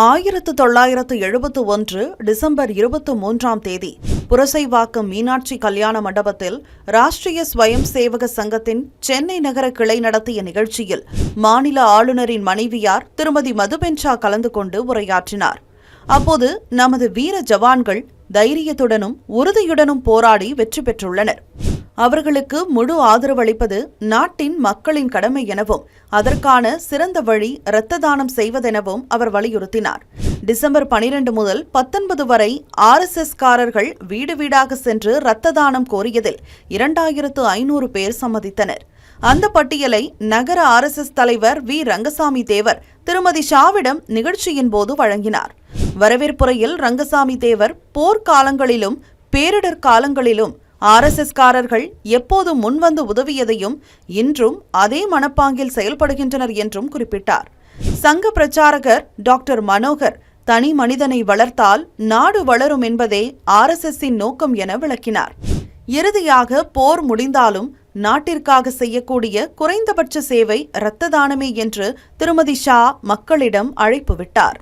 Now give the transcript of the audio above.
1971 December 23 Purasawalkam Meenakshi கல்யாண மண்டபத்தில் ராஷ்டிரிய ஸ்வயம் சேவக சங்கத்தின் சென்னை நகர கிளை நடத்திய நிகழ்ச்சியில் மாநில ஆளுநரின் மனைவியார் திருமதி மதுபென்ஷா கலந்து கொண்டு உரையாற்றினார். அப்போது நமது வீர ஜவான்கள் தைரியத்துடனும் உறுதியுடனும் போராடி வெற்றி பெற்றுள்ளனர். அவர்களுக்கு முழு ஆதரவு அளிப்பது நாட்டின் மக்களின் கடமை எனவும் அதற்கான சிறந்த வழி இரத்த தானம் செய்வதெனவும் அவர் வலியுறுத்தினார். டிசம்பர் 12 முதல் 19 வரை RSS-காரர்கள் வீடு வீடாக சென்று இரத்த தானம் கோரியதில் 2500 பேர் சம்மதித்தனர். அந்த பட்டியலை நகர RSS தலைவர் வி. ரங்கசாமி தேவர் திருமதி ஷாவிடம் நிகழ்ச்சியின் போது வழங்கினார். வரவேற்புரையில் ரங்கசாமி தேவர் போர்க்காலங்களிலும் பேரிடர் காலங்களிலும் RSS-காரர்கள் எப்போதும் முன்வந்து உதவியதையும் இன்றும் அதே மனப்பாங்கில் செயல்படுகின்றனர் என்றும் குறிப்பிட்டார். சங்க பிரச்சாரகர் டாக்டர் மனோகர் தனி மனிதனை வளர்த்தால் நாடு வளரும் என்பதே RSS-இன் நோக்கம் என விளக்கினார். இறுதியாக போர் முடிந்தாலும் நாட்டிற்காக செய்யக்கூடிய குறைந்தபட்ச சேவை இரத்த தானமே என்று திருமதி ஷா மக்களிடம் அழைப்பு விட்டார்.